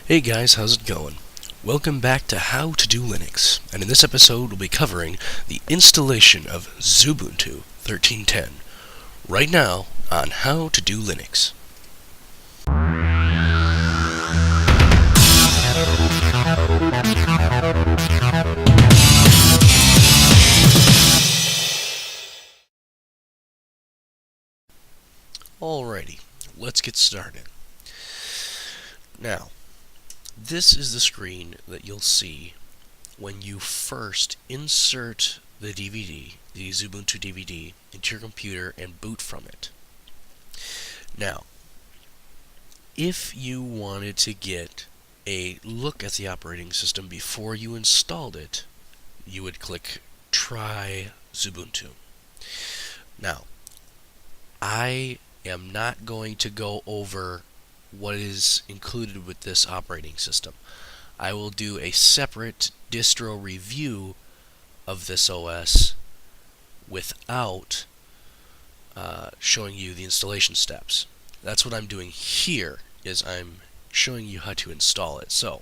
Hey guys, how's it going? Welcome back to How to Do Linux, and in this episode we'll be covering the installation of Xubuntu 13.10, right now on How to Do Linux. Alrighty, let's get started. Now, this is the screen that you'll see when you first insert the DVD, the Xubuntu DVD, into your computer and boot from it. Now, if you wanted to get a look at the operating system before you installed it, you would click Try Xubuntu. Now, I am not going to go over what is included with this operating system. I will do a separate distro review of this OS without showing you the installation steps. That's what I'm doing here, is I'm showing you how to install it. So,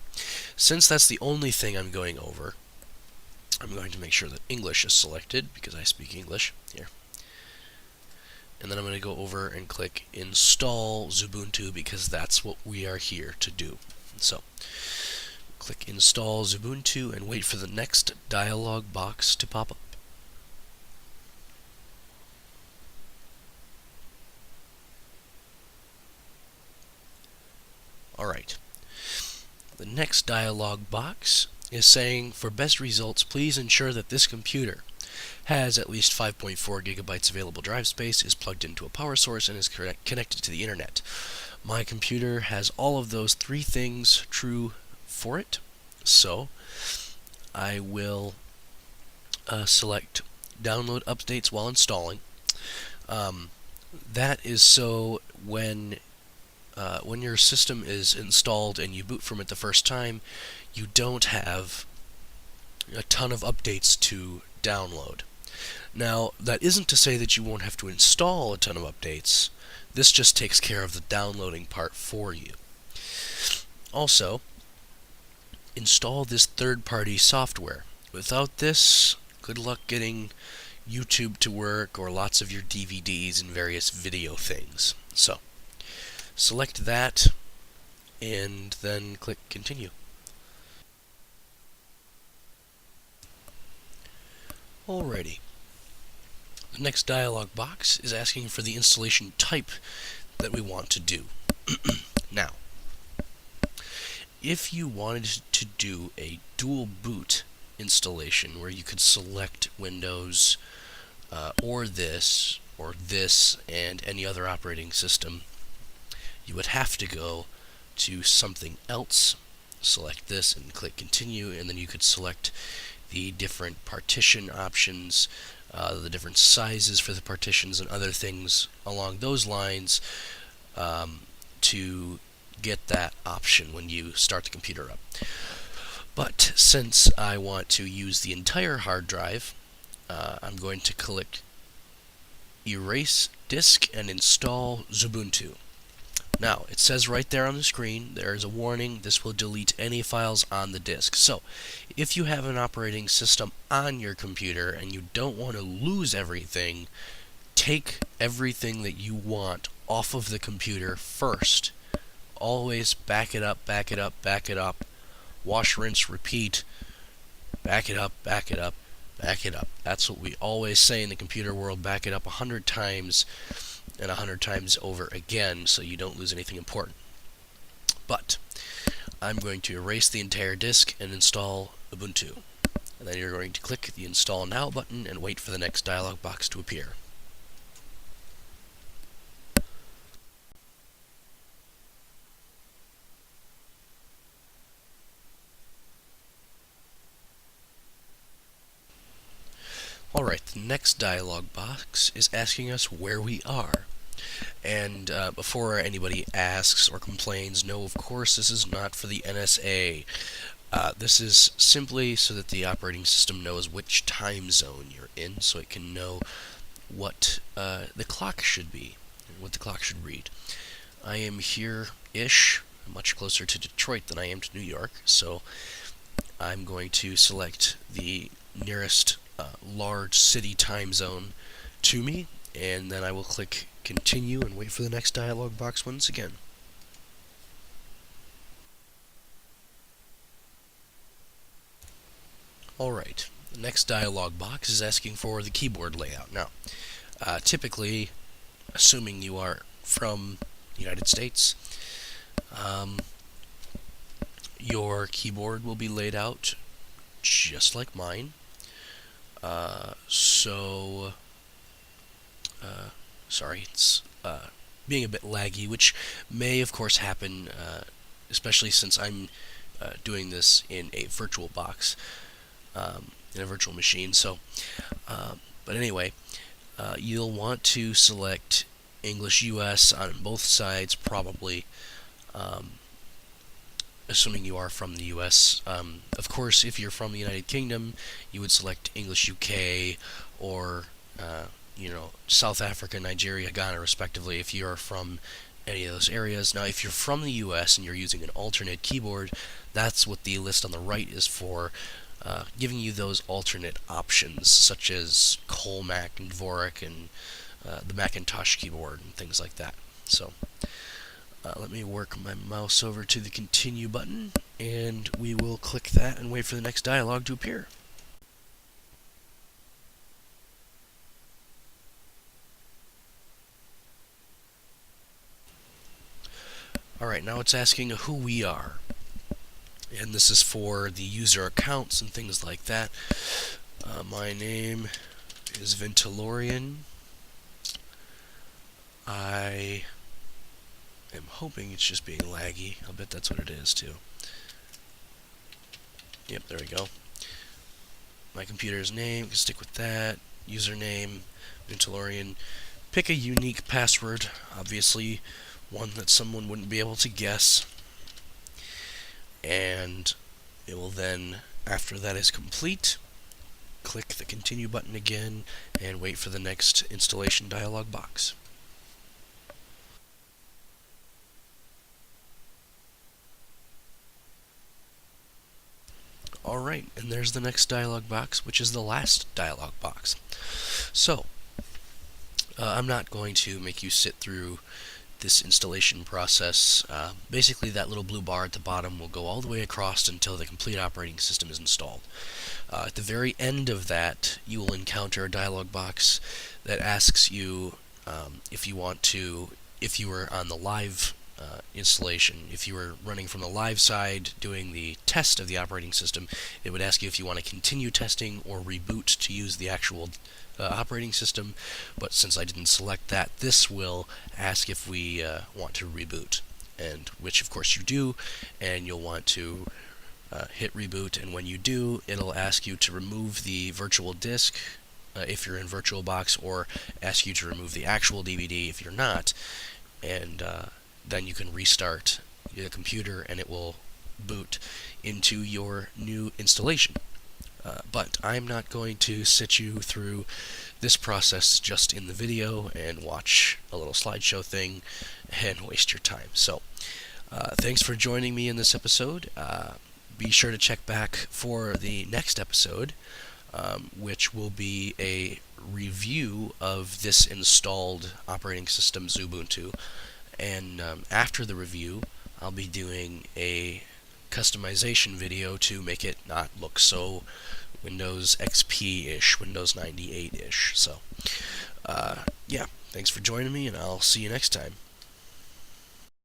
since that's the only thing I'm going over, I'm going to make sure that English is selected, because I speak English here. And then I'm going to go over and click Install Xubuntu, because that's what we are here to do. So, click Install Xubuntu and wait for the next dialog box to pop up. Alright. The next dialog box is saying, for best results, please ensure that this computer has at least 5.4 gigabytes available drive space, is plugged into a power source, and is connected to the internet. My computer has all of those three things true for it, so I will select download updates while installing. That is so when your system is installed and you boot from it the first time, you don't have a ton of updates to download. Now, that isn't to say that you won't have to install a ton of updates. This just takes care of the downloading part for you. Also, install this third-party software. Without this, good luck getting YouTube to work or lots of your DVDs and various video things. So, select that and then click Continue. Alrighty. The next dialog box is asking for the installation type that we want to do. Now, if you wanted to do a dual boot installation where you could select Windows or this and any other operating system, you would have to go to something else, select this and click Continue, and then you could select the different partition options, the different sizes for the partitions and other things along those lines to get that option when you start the computer up. But since I want to use the entire hard drive, I'm going to click Erase Disk and Install Xubuntu. Now, it says right there on the screen, there is a warning, this will delete any files on the disk. So, if you have an operating system on your computer and you don't want to lose everything, take everything that you want off of the computer first. Always back it up, back it up, back it up. Wash, rinse, repeat. Back it up, back it up, back it up. That's what we always say in the computer world. Back it up 100 times and 100 times over again so you don't lose anything important. But I'm going to erase the entire disk and install Ubuntu. And then you're going to click the Install Now button and wait for the next dialog box to appear. Alright, the next dialog box is asking us where we are. And before anybody asks or complains, no, of course, this is not for the NSA. This is simply so that the operating system knows which time zone you're in, so it can know what the clock should be, and what the clock should read. I am here-ish. I'm much closer to Detroit than I am to New York, so I'm going to select the nearest large city time zone to me, and then I will click continue and wait for the next dialog box once again. Alright, the next dialog box is asking for the keyboard layout. Now, typically, assuming you are from the United States, your keyboard will be laid out just like mine. Sorry, it's being a bit laggy, which may of course happen, especially since I'm doing this in a virtual box, in a virtual machine. But anyway, you'll want to select English US on both sides, probably, assuming you are from the US. Of course, if you're from the United Kingdom, you would select English UK or South Africa, Nigeria, Ghana, respectively, if you are from any of those areas. Now, if you're from the US and you're using an alternate keyboard, that's what the list on the right is for, giving you those alternate options, such as Colmac and Dvorak and the Macintosh keyboard and things like that. So, let me work my mouse over to the continue button, and we will click that and wait for the next dialog to appear. Alright, now it's asking who we are. And this is for the user accounts and things like that. My name is Ventilorian. I am hoping it's just being laggy. I'll bet that's what it is too. Yep, there we go. My computer's name, can stick with that. Username, Ventilorian. Pick a unique password, obviously one that someone wouldn't be able to guess. And it will then, after that is complete, click the continue button again and wait for the next installation dialog box. Alright, and there's the next dialog box, which is the last dialog box. So, I'm not going to make you sit through this installation process. Basically, that little blue bar at the bottom will go all the way across until the complete operating system is installed. At the very end of that, you will encounter a dialog box that asks you if you were on the live installation, if you were running from the live side doing the test of the operating system, it would ask you if you want to continue testing or reboot to use the actual operating system. But since I didn't select that, this will ask if we want to reboot, and which of course you do, and you'll want to hit reboot, and when you do, it'll ask you to remove the virtual disk if you're in VirtualBox, or ask you to remove the actual DVD if you're not, and then you can restart the computer and it will boot into your new installation. But I'm not going to sit you through this process just in the video and watch a little slideshow thing and waste your time. So, thanks for joining me in this episode. Be sure to check back for the next episode, which will be a review of this installed operating system Xubuntu. And after the review, I'll be doing a customization video to make it not look so Windows XP-ish, Windows 98-ish. So, yeah, thanks for joining me, and I'll see you next time.